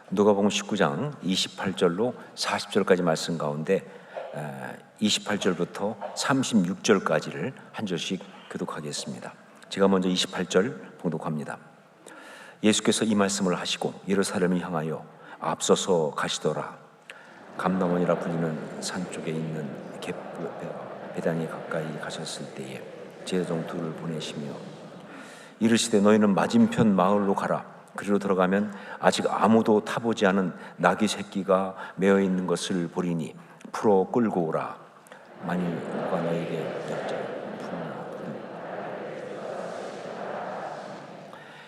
누가복음 19장 28절로 40절까지 말씀 가운데 28절부터 36절까지를 한 절씩 교독하겠습니다. 제가 먼저 28절 봉독합니다. 예수께서 이 말씀을 하시고 예루살렘을 향하여 앞서서 가시더라. 감람원이라 불리는 산 쪽에 있는 베다니에 가까이 가셨을 때에 제자종 둘을 보내시며 이르시되 너희는 맞은편 마을로 가라. 그리로 들어가면 아직 아무도 타보지 않은 나귀 새끼가 메어 있는 것을 보리니 풀어 끌고 오라. 만일 누가 너에게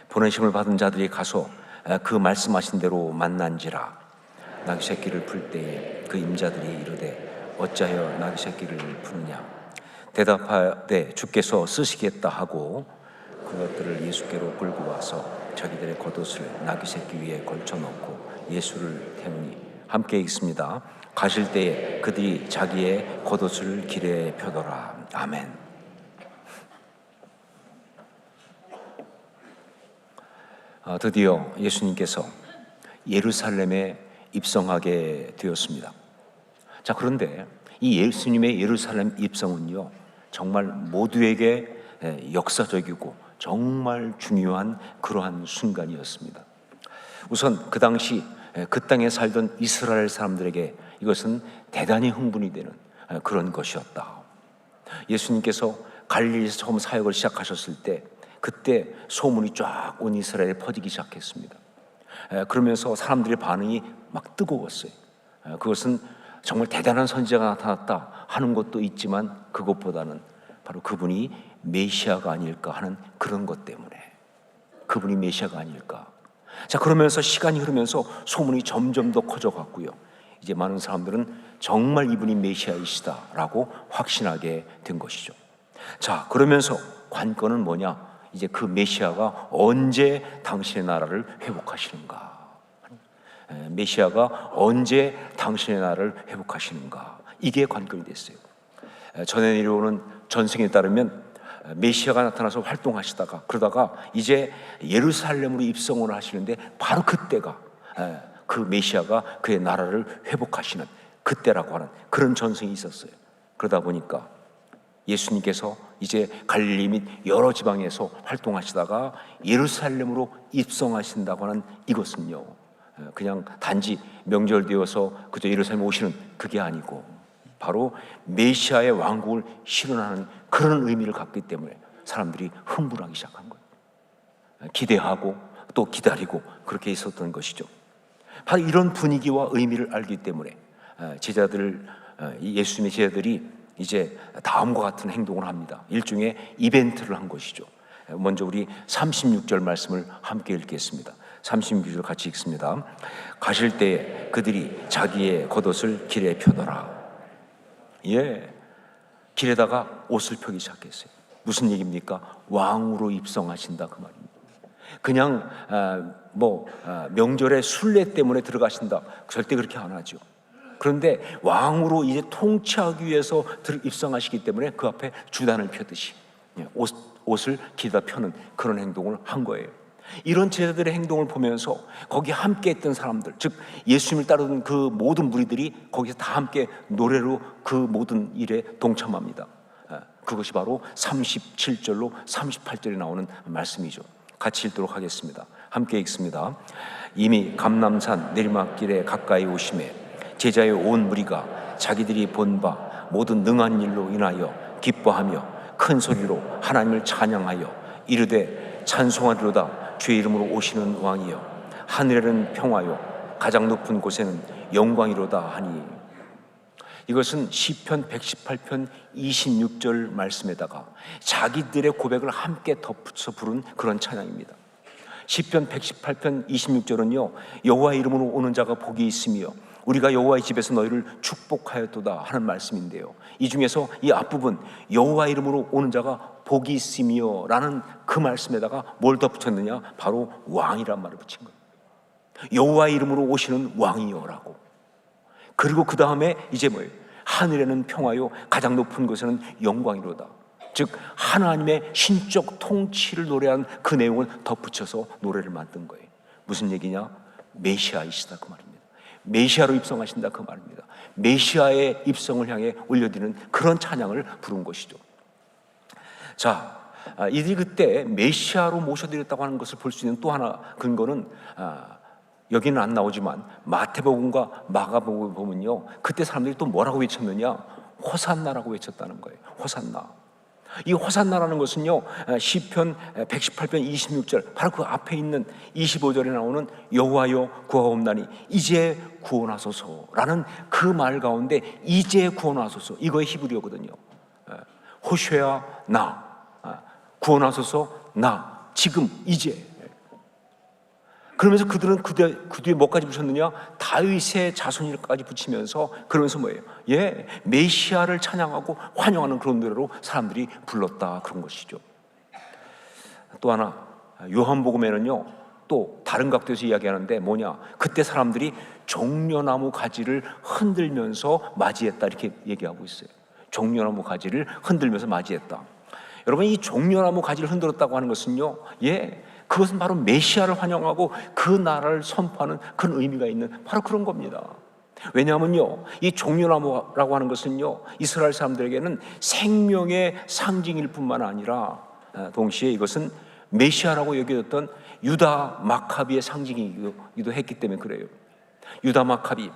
보내심을 받은 자들이 가서 그 말씀하신 대로 만난지라. 나귀 새끼를 풀 때에 그 임자들이 이르되 어찌하여 나귀 새끼를 푸느냐. 대답하되 주께서 쓰시겠다 하고 그것들을 예수께로 끌고 와서 자기들의 겉옷을 나귀 새끼 위에 걸쳐놓고 예수를 태우니 함께 읽습니다. 가실 때에 그들이 자기의 겉옷을 길에 펴더라. 아멘. 드디어 예수님께서 예루살렘에 입성하게 되었습니다. 자, 그런데 이 예수님의 예루살렘 입성은요, 정말 모두에게 역사적이고 정말 중요한 그러한 순간이었습니다. 우선 그 당시 그 땅에 살던 이스라엘 사람들에게 이것은 대단히 흥분이 되는 그런 것이었다. 예수님께서 갈릴리에서 처음 사역을 시작하셨을 때 그때 소문이 쫙 온 이스라엘에 퍼지기 시작했습니다. 그러면서 사람들의 반응이 막 뜨거웠어요. 그것은 정말 대단한 선지자가 나타났다 하는 것도 있지만 그것보다는 바로 그분이 메시아가 아닐까 하는 그런 것 때문에 그분이 메시아가 아닐까. 자, 그러면서 시간이 흐르면서 소문이 점점 더 커져갔고요. 이제 많은 사람들은 정말 이분이 메시아이시다라고 확신하게 된 것이죠. 자, 그러면서 관건은 뭐냐? 이제 그 메시아가 언제 당신의 나라를 회복하시는가? 메시아가 언제 당신의 나라를 회복하시는가? 이게 관건이 됐어요. 전해 내려오는 전승에 따르면 메시아가 나타나서 활동하시다가 그러다가 이제 예루살렘으로 입성을 하시는데 바로 그때가 그 메시아가 그의 나라를 회복하시는 그때라고 하는 그런 전승이 있었어요. 그러다 보니까 예수님께서 이제 갈릴리 및 여러 지방에서 활동하시다가 예루살렘으로 입성하신다고 하는 이것은요, 그냥 단지 명절 되어서 그저 예루살렘 오시는 그게 아니고 바로 메시아의 왕국을 실현하는 그런 의미를 갖기 때문에 사람들이 흥분하기 시작한 거예요. 기대하고 또 기다리고 그렇게 있었던 것이죠. 바로 이런 분위기와 의미를 알기 때문에 예수님의 제자들이 이제 다음과 같은 행동을 합니다. 일종의 이벤트를 한 것이죠. 먼저 우리 36절 말씀을 함께 읽겠습니다. 36절 같이 읽습니다. 가실 때에 그들이 자기의 겉옷을 길에 펴더라. 길에다가 옷을 펴기 시작했어요. 무슨 얘기입니까? 왕으로 입성하신다 그 말입니다. 그냥 명절에 순례 때문에 들어가신다 절대 그렇게 안 하죠. 그런데 왕으로 이제 통치하기 위해서 입성하시기 때문에 그 앞에 주단을 펴듯이 옷을 길에다 펴는 그런 행동을 한 거예요. 이런 제자들의 행동을 보면서 거기 함께 했던 사람들, 즉 예수님을 따르던 그 모든 무리들이 거기서 다 함께 노래로 그 모든 일에 동참합니다. 그것이 바로 37절로 38절에 나오는 말씀이죠. 같이 읽도록 하겠습니다. 함께 읽습니다. 이미 감람산 내리막길에 가까이 오심에 제자의 온 무리가 자기들이 본 바 모든 능한 일로 인하여 기뻐하며 큰 소리로 하나님을 찬양하여 이르되 찬송하리로다. 주의 이름으로 오시는 왕이여 하늘에는 평화요 가장 높은 곳에는 영광이로다 하니. 이것은 시편 118편 26절 말씀에다가 자기들의 고백을 함께 덧붙여 부른 그런 찬양입니다. 시편 118편 26절은요 여호와의 이름으로 오는 자가 복이 있으며 우리가 여호와의 집에서 너희를 축복하였도다 하는 말씀인데요, 이 중에서 이 앞부분 여호와의 이름으로 오는 자가 복이 있으며 라는 그 말씀에다가 뭘 덧붙였느냐? 바로 왕이란 말을 붙인 거예요. 여호와의 이름으로 오시는 왕이여라고. 그리고 그 다음에 이제 뭐예요? 하늘에는 평화요 가장 높은 곳에는 영광이로다. 즉 하나님의 신적 통치를 노래한 그 내용을 덧붙여서 노래를 만든 거예요. 무슨 얘기냐? 메시아이시다 그 말입니다. 메시아로 입성하신다 그 말입니다. 메시아의 입성을 향해 올려드리는 그런 찬양을 부른 것이죠. 자, 이들이 그때 메시아로 모셔드렸다고 하는 것을 볼 수 있는 또 하나 근거는 여기는 안 나오지만 마태복음과 마가복음을 보면요, 그때 사람들이 또 뭐라고 외쳤느냐? 호산나라고 외쳤다는 거예요. 호산나. 이 호산나라는 것은요, 시편 118편 26절, 바로 그 앞에 있는 25절에 나오는 여호와여 구하옵나니 이제 구원하소서라는 그 말 가운데 이제 구원하소서, 이거의 히브리어거든요. 호쉐아 나, 구원하소서 나, 지금 이제. 그러면서 그들은 그 뒤에 뭐까지 붙였느냐? 다윗의 자손일까지 붙이면서, 그러면서 뭐예요? 예, 메시아를 찬양하고 환영하는 그런 노래로 사람들이 불렀다, 그런 것이죠. 또 하나, 요한복음에는요, 또 다른 각도에서 이야기하는데 뭐냐? 그때 사람들이 종려나무 가지를 흔들면서 맞이했다, 이렇게 얘기하고 있어요. 종려나무 가지를 흔들면서 맞이했다. 여러분, 이 종려나무 가지를 흔들었다고 하는 것은요, 예, 그것은 바로 메시아를 환영하고 그 나라를 선포하는 그런 의미가 있는 바로 그런 겁니다. 왜냐하면요, 이 종려나무라고 하는 것은요, 이스라엘 사람들에게는 생명의 상징일 뿐만 아니라 동시에 이것은 메시아라고 여겨졌던 유다 마카비의 상징이기도 했기 때문에 그래요. 유다 마카비,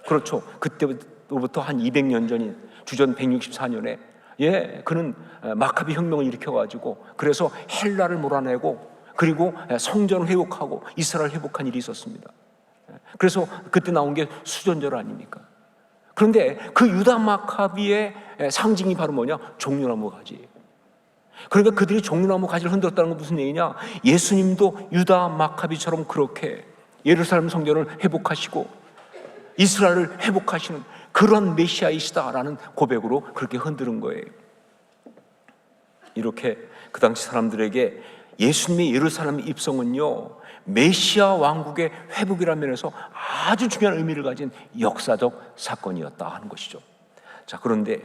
그렇죠. 그때부터 한 200년 전인 주전 164년에 예, 그는 마카비 혁명을 일으켜가지고 그래서 헬라를 몰아내고 그리고 성전을 회복하고 이스라엘 회복한 일이 있었습니다. 그래서 그때 나온 게 수전절 아닙니까? 그런데 그 유다 마카비의 상징이 바로 뭐냐? 종려나무 가지. 그러니까 그들이 종려나무 가지를 흔들었다는 건 무슨 얘기냐? 예수님도 유다 마카비처럼 그렇게 예루살렘 성전을 회복하시고 이스라엘을 회복하시는 그런 메시아이시다라는 고백으로 그렇게 흔드는 거예요. 이렇게 그 당시 사람들에게 예수님의 예루살렘 입성은요, 메시아 왕국의 회복이라는 면에서 아주 중요한 의미를 가진 역사적 사건이었다 하는 것이죠. 자, 그런데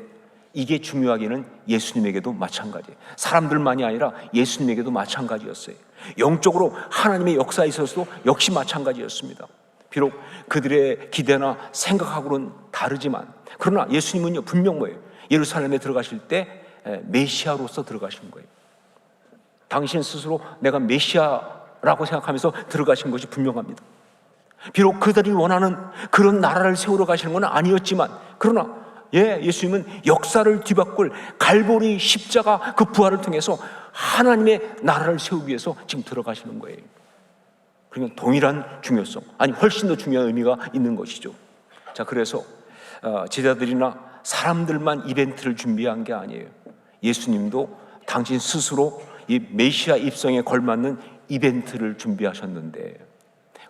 이게 중요하기는 예수님에게도 마찬가지예요. 사람들만이 아니라 예수님에게도 마찬가지였어요. 영적으로 하나님의 역사에 있어서도 역시 마찬가지였습니다. 비록 그들의 기대나 생각하고는 다르지만, 그러나 예수님은요, 분명 뭐예요? 예루살렘에 들어가실 때 메시아로서 들어가신 거예요. 당신 스스로 내가 메시아라고 생각하면서 들어가신 것이 분명합니다. 비록 그들이 원하는 그런 나라를 세우러 가시는 건 아니었지만, 그러나 예수님은 역사를 뒤바꿀 갈보리 십자가 그 부활을 통해서 하나님의 나라를 세우기 위해서 지금 들어가시는 거예요. 그러니까 동일한 중요성, 아니 훨씬 더 중요한 의미가 있는 것이죠. 자, 그래서 제자들이나 사람들만 이벤트를 준비한 게 아니에요. 예수님도 당신 스스로 이 메시아 입성에 걸맞는 이벤트를 준비하셨는데,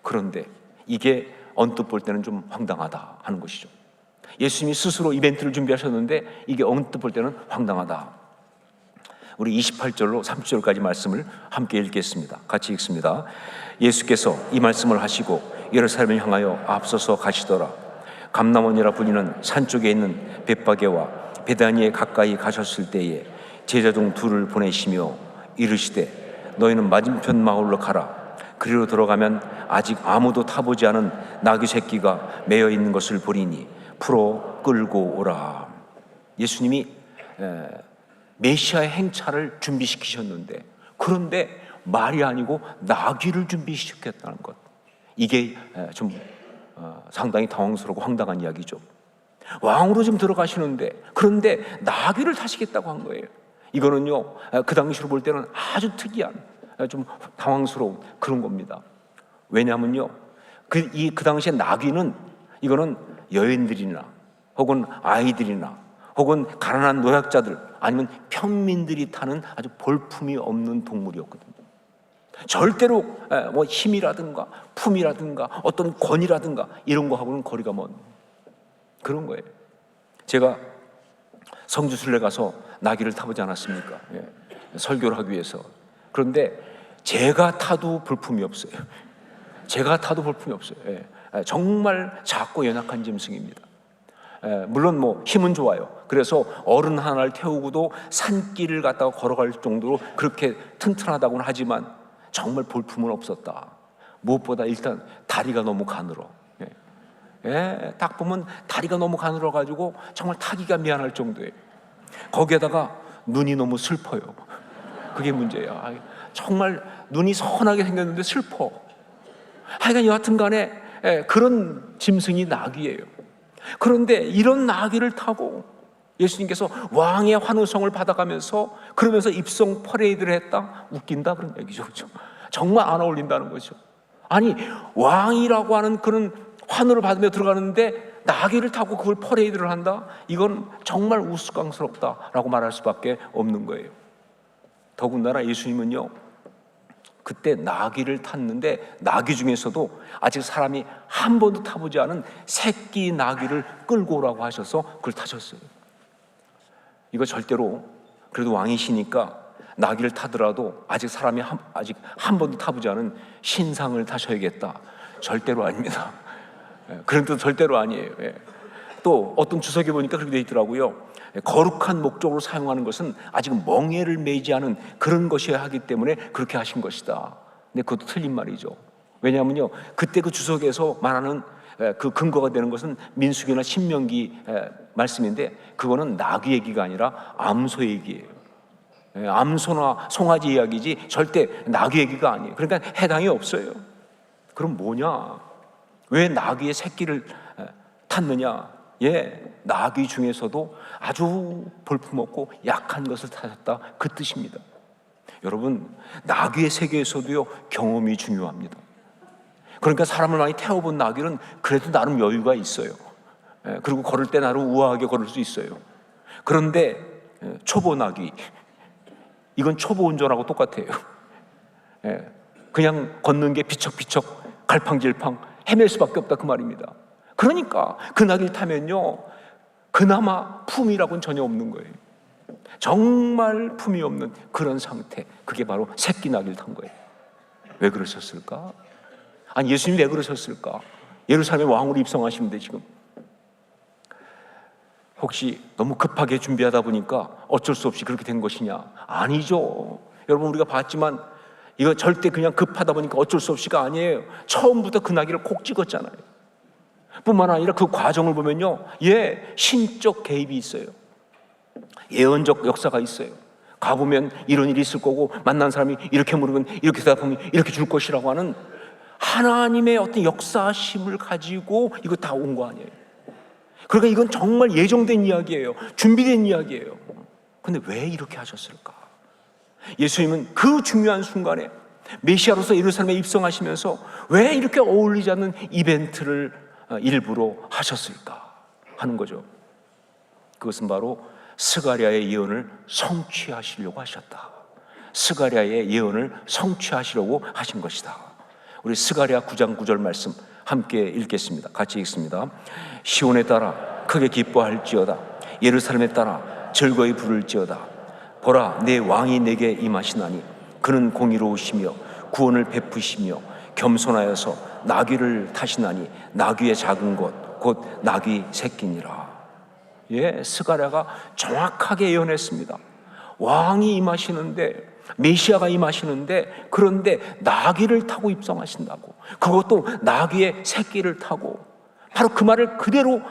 그런데 이게 언뜻 볼 때는 좀 황당하다 하는 것이죠. 예수님이 스스로 이벤트를 준비하셨는데 이게 언뜻 볼 때는 황당하다. 우리 28절로 30절까지 말씀을 함께 읽겠습니다. 같이 읽습니다. 예수께서 이 말씀을 하시고 예루살렘을 향하여 앞서서 가시더라. 감람원이라 불리는 산 쪽에 있는 벳바게와 베다니에 가까이 가셨을 때에 제자 중 둘을 보내시며 이르시되 너희는 맞은편 마을로 가라. 그리로 들어가면 아직 아무도 타보지 않은 나귀 새끼가 매여 있는 것을 보리니 풀어 끌고 오라. 예수님이 메시아의 행차를 준비시키셨는데, 그런데 말이 아니고 나귀를 준비시켰다는 것, 이게 좀 상당히 당황스럽고 황당한 이야기죠. 왕으로 좀 들어가시는데 그런데 나귀를 타시겠다고 한 거예요. 이거는요, 그 당시로 볼 때는 아주 특이한, 좀 당황스러운 그런 겁니다. 왜냐하면요, 그 당시에 나귀는, 이거는 여인들이나 혹은 아이들이나 혹은 가난한 노약자들 아니면 평민들이 타는 아주 볼품이 없는 동물이었거든요. 절대로 뭐 힘이라든가 품이라든가 어떤 권위라든가 이런 거하고는 거리가 먼 그런 거예요. 제가 성주순례 가서 나귀를 타보지 않았습니까? 설교를 하기 위해서. 그런데 제가 타도 볼품이 없어요. 제가 타도 볼품이 없어요. 정말 작고 연약한 짐승입니다. 물론 뭐 힘은 좋아요. 그래서 어른 하나를 태우고도 산길을 갔다가 걸어갈 정도로 그렇게 튼튼하다고는 하지만 정말 볼품은 없었다. 무엇보다 일단 다리가 너무 가늘어. 딱 보면 다리가 너무 가늘어가지고 정말 타기가 미안할 정도예요. 거기에다가 눈이 너무 슬퍼요. 그게 문제야. 정말 눈이 선하게 생겼는데 슬퍼. 하여간 여하튼 간에 그런 짐승이 나귀예요. 그런데 이런 나귀를 타고 예수님께서 왕의 환호성을 받아가면서 그러면서 입성 퍼레이드를 했다? 웃긴다 그런 얘기죠. 그렇죠? 정말 안 어울린다는 거죠. 아니, 왕이라고 하는 그런 환호를 받으며 들어가는데 나귀를 타고 그걸 퍼레이드를 한다? 이건 정말 우스꽝스럽다라고 말할 수밖에 없는 거예요. 더군다나 예수님은요, 그때 나귀를 탔는데 나귀 중에서도 아직 사람이 한 번도 타보지 않은 새끼 나귀를 끌고 오라고 하셔서 그걸 타셨어요. 이거 절대로, 그래도 왕이시니까 나귀를 타더라도 아직 사람이 아직 한 번도 타보지 않은 신상을 타셔야겠다, 절대로 아닙니다. 그런 뜻 절대로 아니에요. 또 어떤 주석에 보니까 그렇게 돼 있더라고요. 거룩한 목적으로 사용하는 것은 아직 멍에를 매지 않은 그런 것이어야 하기 때문에 그렇게 하신 것이다. 근데 그것도 틀린 말이죠. 왜냐하면요, 그때 그 주석에서 말하는 그 근거가 되는 것은 민수기나 신명기 말씀인데, 그거는 나귀 얘기가 아니라 암소 얘기예요. 암소나 송아지 이야기지 절대 나귀 얘기가 아니에요. 그러니까 해당이 없어요. 그럼 뭐냐? 왜 나귀의 새끼를 탔느냐? 나귀 중에서도 아주 볼품없고 약한 것을 타셨다, 그 뜻입니다. 여러분, 나귀의 세계에서도요, 경험이 중요합니다. 그러니까 사람을 많이 태워본 나귀는 그래도 나름 여유가 있어요. 그리고 걸을 때 나름 우아하게 걸을 수 있어요. 그런데 초보 나귀, 이건 초보 운전하고 똑같아요. 그냥 걷는 게 비척비척 갈팡질팡 헤맬 수밖에 없다, 그 말입니다. 그러니까 그 나귀를 타면요, 그나마 품이라고는 전혀 없는 거예요. 정말 품이 없는 그런 상태, 그게 바로 새끼 나귀를 탄 거예요. 왜 그러셨을까? 아니, 예수님이 왜 그러셨을까? 예루살렘에 왕으로 입성하시는데 지금 혹시 너무 급하게 준비하다 보니까 어쩔 수 없이 그렇게 된 것이냐? 아니죠. 여러분, 우리가 봤지만 이거 절대 그냥 급하다 보니까 어쩔 수 없이가 아니에요. 처음부터 그 나귀를 콕 찍었잖아요. 뿐만 아니라 그 과정을 보면요, 신적 개입이 있어요. 예언적 역사가 있어요. 가보면 이런 일이 있을 거고, 만난 사람이 이렇게 물으면 이렇게 대답하면 이렇게 줄 것이라고 하는 하나님의 어떤 역사심을 가지고 이거 다 온 거 아니에요. 그러니까 이건 정말 예정된 이야기예요. 준비된 이야기예요. 근데 왜 이렇게 하셨을까? 예수님은 그 중요한 순간에 메시아로서 예루살렘에 입성하시면서 왜 이렇게 어울리지 않는 이벤트를 일부러 하셨을까 하는 거죠. 그것은 바로 스가랴의 예언을 성취하시려고 하셨다. 스가랴의 예언을 성취하시려고 하신 것이다. 우리 스가랴 9장 9절 말씀 함께 읽겠습니다. 같이 읽습니다. 시온에 따라 크게 기뻐할지어다. 예루살렘에 따라 즐거이 부를지어다. 보라, 내 왕이 내게 임하시나니 그는 공의로우시며 구원을 베푸시며 겸손하여서 나귀를 타시나니 나귀의 작은 것 곧 나귀 새끼니라. 스가랴가 정확하게 예언했습니다. 왕이 임하시는데, 메시아가 임하시는데, 그런데 나귀를 타고 입성하신다고, 그것도 나귀의 새끼를 타고, 바로 그 말을 그대로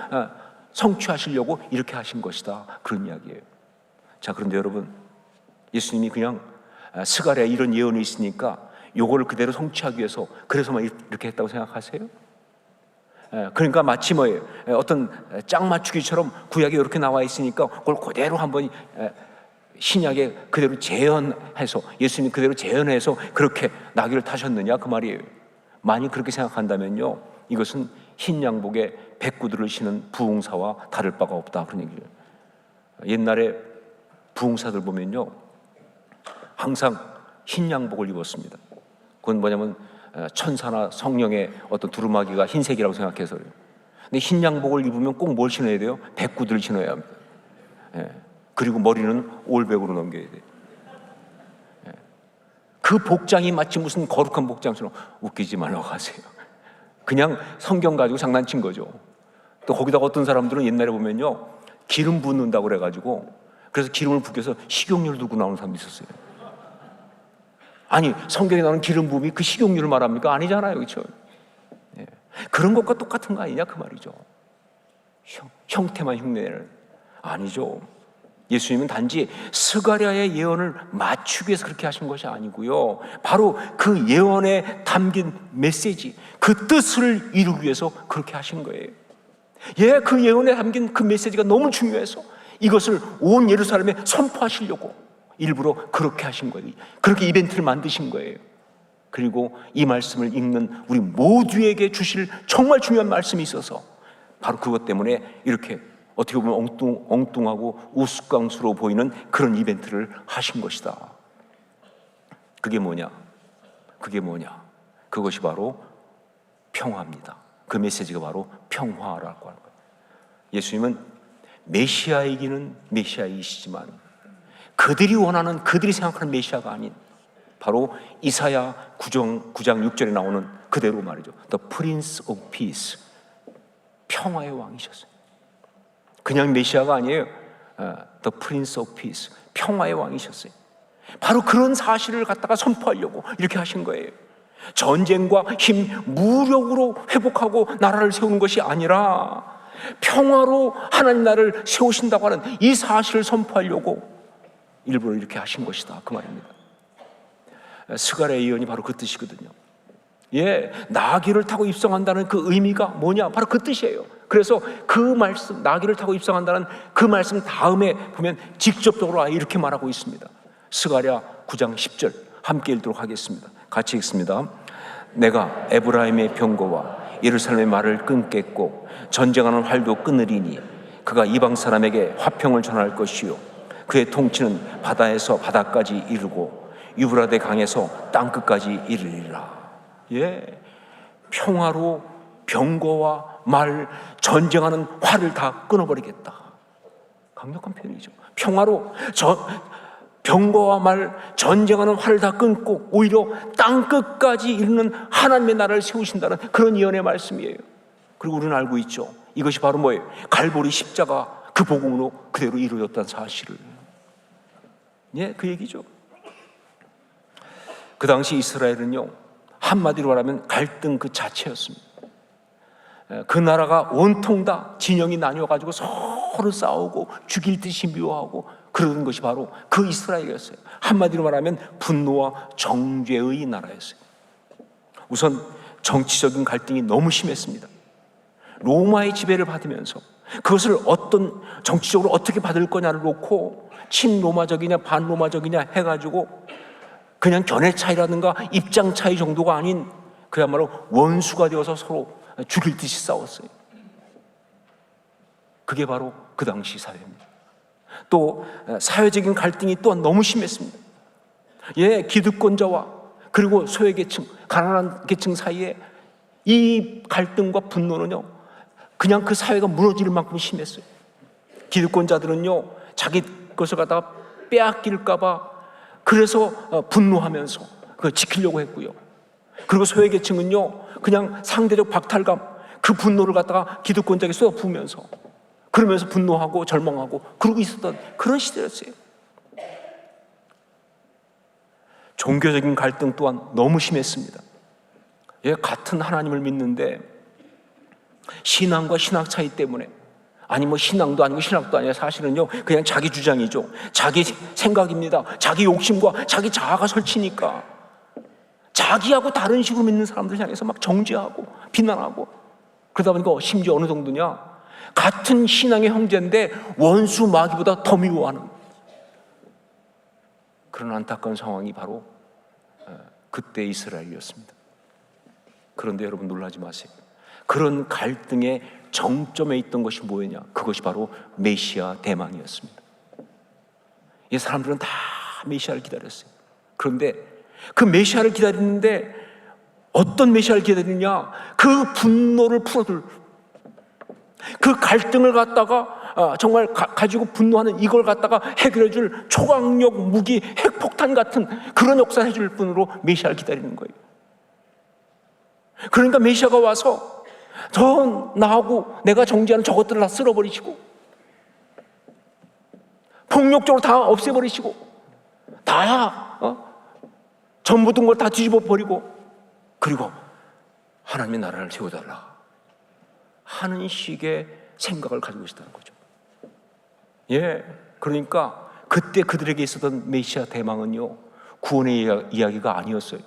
성취하시려고 이렇게 하신 것이다, 그런 이야기예요. 자, 그런데 여러분, 예수님이 그냥 스가랴 이런 예언이 있으니까 요거를 그대로 성취하기 위해서 그래서만 이렇게 했다고 생각하세요? 그러니까 마치 뭐예요? 어떤 짝 맞추기처럼 구약에 이렇게 나와 있으니까 그걸 그대로 한번 신약에 그대로 재현해서, 예수님이 그대로 재현해서 그렇게 나귀를 타셨느냐, 그 말이에요. 만약 그렇게 생각한다면요, 이것은 흰 양복에 백구들을 신은 부흥사와 다를 바가 없다, 그런 얘기예요. 옛날에 부흥사들 보면요, 항상 흰 양복을 입었습니다. 그건 뭐냐면 천사나 성령의 어떤 두루마기가 흰색이라고 생각해서 그래요. 근데 흰 양복을 입으면 꼭 뭘 신어야 돼요? 백구들을 신어야 합니다. 그리고 머리는 올백으로 넘겨야 돼요. 그 복장이 마치 무슨 거룩한 복장처럼, 웃기지 말라고 하세요. 그냥 성경 가지고 장난친 거죠. 또 거기다가 어떤 사람들은 옛날에 보면요, 기름 붓는다고 그래가지고, 그래서 기름을 붓겨서 식용유를 들고 나오는 사람도 있었어요. 아니, 성경에 나오는 기름 부음이 그 식용유를 말합니까? 아니잖아요, 그렇죠? 예. 그런 것과 똑같은 거 아니냐 그 말이죠. 형태만 흉내를 아니죠. 예수님은 단지 스가랴의 예언을 맞추기 위해서 그렇게 하신 것이 아니고요, 바로 그 예언에 담긴 메시지, 그 뜻을 이루기 위해서 그렇게 하신 거예요. 예, 그 예언에 담긴 그 메시지가 너무 중요해서 이것을 온 예루살렘에 선포하시려고 일부러 그렇게 하신 거예요. 그렇게 이벤트를 만드신 거예요. 그리고 이 말씀을 읽는 우리 모두에게 주실 정말 중요한 말씀이 있어서 바로 그것 때문에 이렇게 어떻게 보면 엉뚱하고 우스꽝스러워 보이는 그런 이벤트를 하신 것이다. 그게 뭐냐? 그것이 바로 평화입니다. 그 메시지가 바로 평화라고 하는 거예요. 예수님은 메시아이기는 메시아이시지만 그들이 원하는, 그들이 생각하는 메시아가 아닌 바로 이사야 9장 6절에 나오는 그대로 말이죠. The Prince of Peace, 평화의 왕이셨어요. 그냥 메시아가 아니에요. The Prince of Peace, 평화의 왕이셨어요. 바로 그런 사실을 갖다가 선포하려고 이렇게 하신 거예요. 전쟁과 힘, 무력으로 회복하고 나라를 세우는 것이 아니라 평화로 하나님 나라를 세우신다고 하는 이 사실을 선포하려고 일부러 이렇게 하신 것이다, 그 말입니다. 스가랴의 예언이 바로 그 뜻이거든요. 예, 나귀를 타고 입성한다는 그 의미가 뭐냐? 바로 그 뜻이에요. 그래서 그 말씀, 나귀를 타고 입성한다는 그 말씀 다음에 보면 직접적으로 이렇게 말하고 있습니다. 스가랴 9장 10절 함께 읽도록 하겠습니다. 같이 읽습니다. 내가 에브라임의 병거와 예루살렘의 말을 끊겠고 전쟁하는 활도 끊으리니 그가 이방 사람에게 화평을 전할 것이요 그의 통치는 바다에서 바다까지 이르고 유브라데 강에서 땅끝까지 이르리라. 예, 평화로 병거와 말, 전쟁하는 활을 다 끊어버리겠다. 강력한 표현이죠. 평화로 병거와 말, 전쟁하는 활을 다 끊고 오히려 땅끝까지 이르는 하나님의 나라를 세우신다는 그런 예언의 말씀이에요. 그리고 우리는 알고 있죠. 이것이 바로 뭐예요? 갈보리 십자가 그 복음으로 그대로 이루어졌다는 사실을. 예, 그 얘기죠. 그 당시 이스라엘은요, 한마디로 말하면 갈등 그 자체였습니다. 그 나라가 온통 다 진영이 나뉘어가지고 서로 싸우고 죽일 듯이 미워하고 그러는 것이 바로 그 이스라엘이었어요. 한마디로 말하면 분노와 정죄의 나라였어요. 우선 정치적인 갈등이 너무 심했습니다. 로마의 지배를 받으면서 그것을 어떤 정치적으로 어떻게 받을 거냐를 놓고 친로마적이냐 반로마적이냐 해가지고 그냥 견해 차이라든가 입장 차이 정도가 아닌 그야말로 원수가 되어서 서로 죽일 듯이 싸웠어요. 그게 바로 그 당시 사회입니다. 또 사회적인 갈등이 또한 너무 심했습니다. 예, 기득권자와 그리고 소외계층, 가난한 계층 사이에 이 갈등과 분노는요, 그냥 그 사회가 무너질 만큼 심했어요. 기득권자들은요, 자기 것을 갖다가 빼앗길까봐 그래서 분노하면서 그걸 지키려고 했고요. 그리고 소외계층은요, 그냥 상대적 박탈감, 그 분노를 갖다가 기득권자에게 쏟아부으면서 그러면서 분노하고 절망하고 그러고 있었던 그런 시대였어요. 종교적인 갈등 또한 너무 심했습니다. 예, 같은 하나님을 믿는데 신앙과 신학 차이 때문에, 아니 뭐 신앙도 아니고 신학도 아니라 사실은요 그냥 자기 주장이죠. 자기 생각입니다. 자기 욕심과 자기 자아가 설치니까 자기하고 다른 식으로 믿는 사람들 향해서 막 정죄하고 비난하고 그러다 보니까 심지어 어느 정도냐, 같은 신앙의 형제인데 원수 마귀보다 더 미워하는 그런 안타까운 상황이 바로 그때 이스라엘이었습니다. 그런데 여러분 놀라지 마세요. 그런 갈등의 정점에 있던 것이 뭐였냐? 그것이 바로 메시아 대망이었습니다. 이 사람들은 다 메시아를 기다렸어요. 그런데 그 메시아를 기다리는데 어떤 메시아를 기다리느냐? 그 분노를 풀어줄, 그 갈등을 갖다가 정말 가지고 분노하는 이걸 갖다가 해결해줄 초강력 무기, 핵폭탄 같은 그런 역사를 해줄 분으로 메시아를 기다리는 거예요. 그러니까 메시아가 와서 저 나하고 내가 정죄하는 저것들을 다 쓸어버리시고 폭력적으로 다 없애버리시고 다 전부 든 걸 다 뒤집어 버리고, 그리고 하나님의 나라를 세워달라 하는 식의 생각을 가지고 있었다는 거죠. 그러니까 그때 그들에게 있었던 메시아 대망은요, 구원의 이야기가 아니었어요.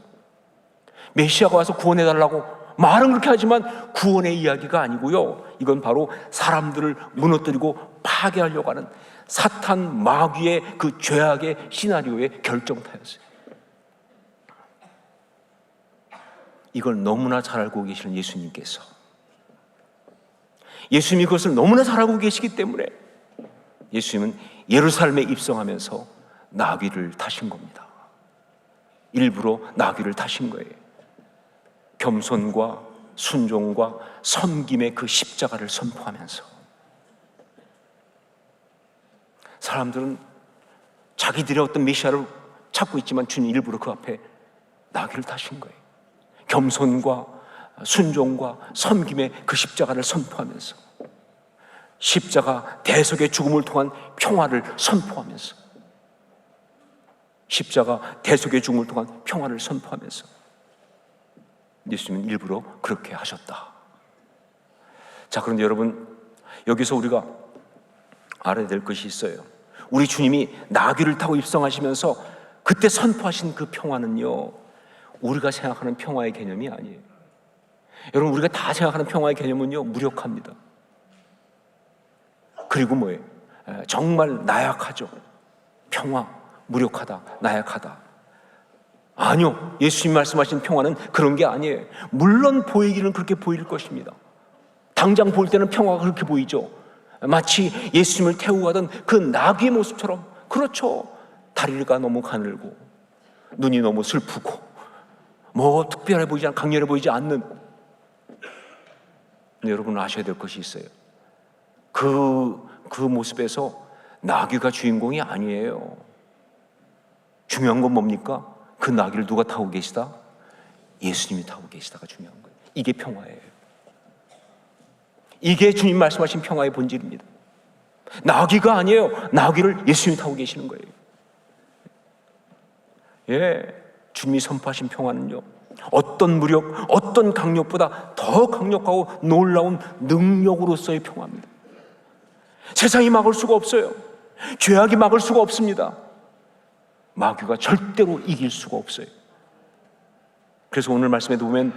메시아가 와서 구원해달라고 말은 그렇게 하지만 구원의 이야기가 아니고요, 이건 바로 사람들을 무너뜨리고 파괴하려고 하는 사탄 마귀의 그 죄악의 시나리오의 결정타였어요. 이걸 너무나 잘 알고 계시는 예수님께서, 예수님이 그것을 너무나 잘 알고 계시기 때문에 예수님은 예루살렘에 입성하면서 나귀를 타신 겁니다. 일부러 나귀를 타신 거예요. 겸손과 순종과 섬김의 그 십자가를 선포하면서. 사람들은 자기들의 어떤 메시아를 찾고 있지만 주님 일부러 그 앞에 나귀를 타신 거예요. 겸손과 순종과 섬김의 그 십자가를 선포하면서, 십자가 대속의 죽음을 통한 평화를 선포하면서, 십자가 대속의 죽음을 통한 평화를 선포하면서 예수님은 일부러 그렇게 하셨다. 자, 그런데 여러분, 여기서 우리가 알아야 될 것이 있어요. 우리 주님이 나귀를 타고 입성하시면서 그때 선포하신 그 평화는요, 우리가 생각하는 평화의 개념이 아니에요. 여러분, 우리가 다 생각하는 평화의 개념은요, 무력합니다. 그리고 뭐예요? 정말 나약하죠. 평화, 무력하다, 나약하다. 아니요, 예수님 말씀하신 평화는 그런 게 아니에요. 물론 보이기는 그렇게 보일 것입니다. 당장 볼 때는 평화가 그렇게 보이죠. 마치 예수님을 태우고 가던 그 나귀의 모습처럼. 그렇죠. 다리가 너무 가늘고 눈이 너무 슬프고 뭐 특별해 보이지 않고 강렬해 보이지 않는. 근데 여러분 아셔야 될 것이 있어요. 그 모습에서 나귀가 주인공이 아니에요. 중요한 건 뭡니까? 그 나귀를 누가 타고 계시다? 예수님이 타고 계시다가 중요한 거예요. 이게 평화예요. 이게 주님 말씀하신 평화의 본질입니다. 나귀가 아니에요. 나귀를 예수님이 타고 계시는 거예요. 주님이 선포하신 평화는요, 어떤 무력, 어떤 강력보다 더 강력하고 놀라운 능력으로서의 평화입니다. 세상이 막을 수가 없어요. 죄악이 막을 수가 없습니다. 마귀가 절대로 이길 수가 없어요. 그래서 오늘 말씀에도 보면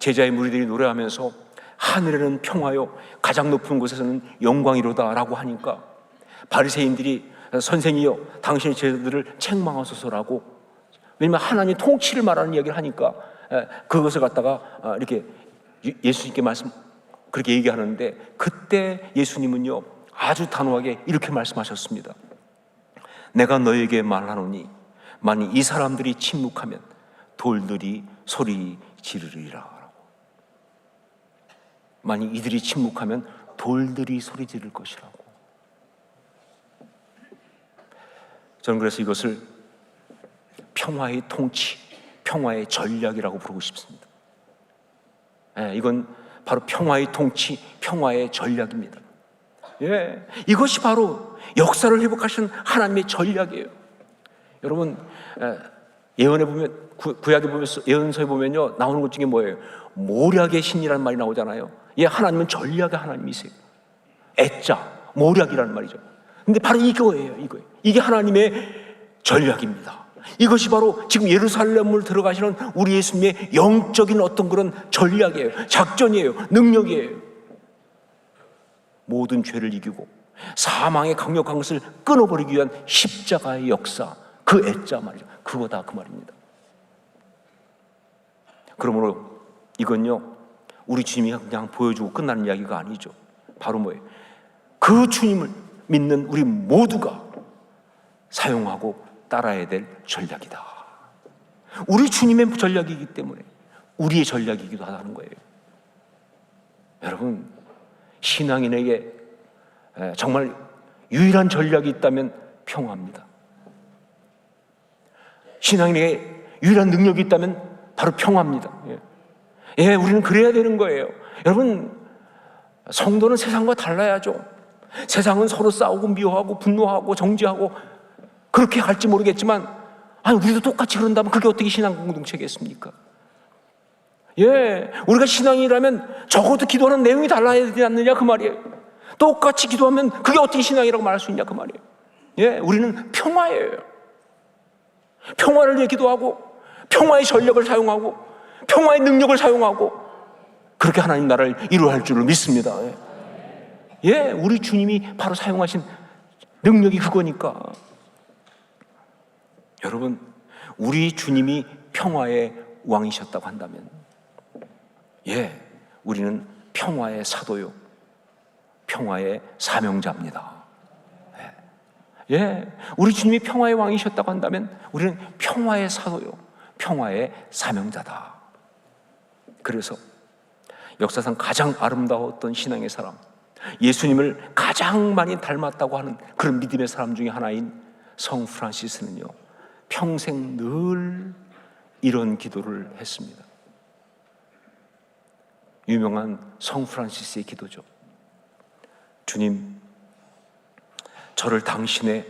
제자의 무리들이 노래하면서 하늘에는 평화요 가장 높은 곳에서는 영광이로다 라고 하니까 바리새인들이 선생이여 당신의 제자들을 책망하소서라고, 왜냐하면 하나님 통치를 말하는 이야기를 하니까 그것을 갖다가 이렇게 예수님께 그렇게 얘기하는데, 그때 예수님은요 아주 단호하게 이렇게 말씀하셨습니다. 내가 너에게 말하노니 만일 이 사람들이 침묵하면 돌들이 소리 지르리라. 만일 이들이 침묵하면 돌들이 소리 지를 것이라고. 저는 그래서 이것을 평화의 통치, 평화의 전략이라고 부르고 싶습니다. 이건 바로 평화의 통치, 평화의 전략입니다. 이것이 바로 역사를 회복하시는 하나님의 전략이에요. 여러분, 예언에 보면, 구약에 보면, 예언서에 보면요 나오는 것 중에 뭐예요? 모략의 신이라는 말이 나오잖아요. 하나님은 전략의 하나님이세요. 애자, 모략이라는 말이죠. 근데 바로 이거예요. 이게 하나님의 전략입니다. 이것이 바로 지금 예루살렘을 들어가시는 우리 예수님의 영적인 어떤 그런 전략이에요. 작전이에요. 능력이에요. 모든 죄를 이기고 사망의 강력한 것을 끊어버리기 위한 십자가의 역사, 그 애자 말이죠. 그거다 그 말입니다. 그러므로 이건요 우리 주님이 그냥 보여주고 끝나는 이야기가 아니죠. 바로 뭐예요? 그 주님을 믿는 우리 모두가 사용하고 따라야 될 전략이다. 우리 주님의 전략이기 때문에 우리의 전략이기도 하다는 거예요. 여러분, 신앙인에게 정말 유일한 전략이 있다면 평화입니다. 신앙인에게 유일한 능력이 있다면 바로 평화입니다. 우리는 그래야 되는 거예요. 여러분, 성도는 세상과 달라야죠. 세상은 서로 싸우고 미워하고 분노하고 정죄하고 그렇게 갈지 모르겠지만 아니, 우리도 똑같이 그런다면 그게 어떻게 신앙 공동체겠습니까? 예, 우리가 신앙이라면 적어도 기도하는 내용이 달라야 되지 않느냐 그 말이에요. 똑같이 기도하면 그게 어떻게 신앙이라고 말할 수 있냐 그 말이에요. 예, 우리는 평화예요. 평화를 위해 기도하고, 평화의 전력을 사용하고, 평화의 능력을 사용하고, 그렇게 하나님 나라를 이루어야 할 줄을 믿습니다. 예, 우리 주님이 바로 사용하신 능력이 그거니까. 여러분, 우리 주님이 평화의 왕이셨다고 한다면, 예, 우리는 평화의 사도요, 평화의 사명자입니다. 예, 우리 주님이 평화의 왕이셨다고 한다면 우리는 평화의 사도요, 평화의 사명자다. 그래서 역사상 가장 아름다웠던 신앙의 사람, 예수님을 가장 많이 닮았다고 하는 그런 믿음의 사람 중에 하나인 성 프란시스는요, 평생 늘 이런 기도를 했습니다. 유명한 성 프란시스의 기도죠. 주님, 저를 당신의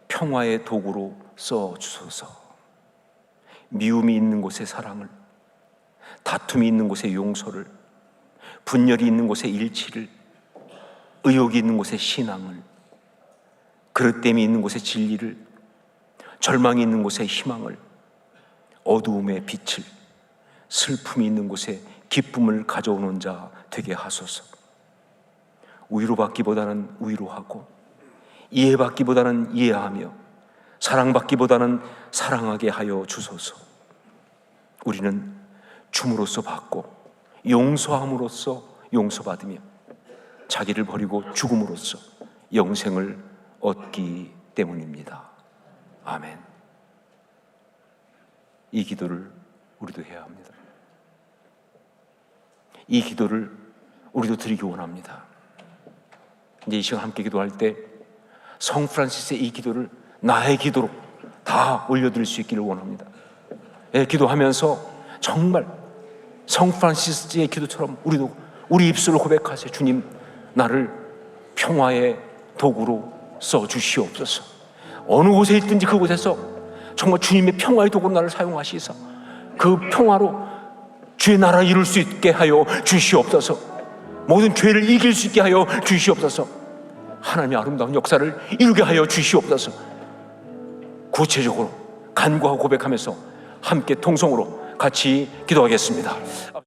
평화의 도구로 써주소서. 미움이 있는 곳에 사랑을, 다툼이 있는 곳에 용서를, 분열이 있는 곳에 일치를, 의욕이 있는 곳에 신앙을, 그릇됨이 있는 곳에 진리를, 절망이 있는 곳에 희망을, 어두움에 빛을, 슬픔이 있는 곳에 기쁨을 가져오는 자 되게 하소서. 위로받기보다는 위로하고, 이해받기보다는 이해하며, 사랑받기보다는 사랑하게 하여 주소서. 우리는 줌으로써 받고, 용서함으로써 용서받으며, 자기를 버리고 죽음으로써 영생을 얻기 때문입니다. 아멘. 이 기도를 우리도 해야 합니다. 이 기도를 우리도 드리기 원합니다. 이제 이 시간 함께 기도할 때 성 프란시스의 이 기도를 나의 기도로 다 올려드릴 수 있기를 원합니다. 예, 기도하면서 정말 성 프란시스의 기도처럼 우리도 우리 입술로 고백하세요. 주님, 나를 평화의 도구로 써주시옵소서. 어느 곳에 있든지 그곳에서 정말 주님의 평화의 도구로 나를 사용하시사 그 평화로 주의 나라 이룰 수 있게 하여 주시옵소서. 모든 죄를 이길 수 있게 하여 주시옵소서. 하나님의 아름다운 역사를 이루게 하여 주시옵소서. 구체적으로 간구하고 고백하면서 함께 통성으로 같이 기도하겠습니다.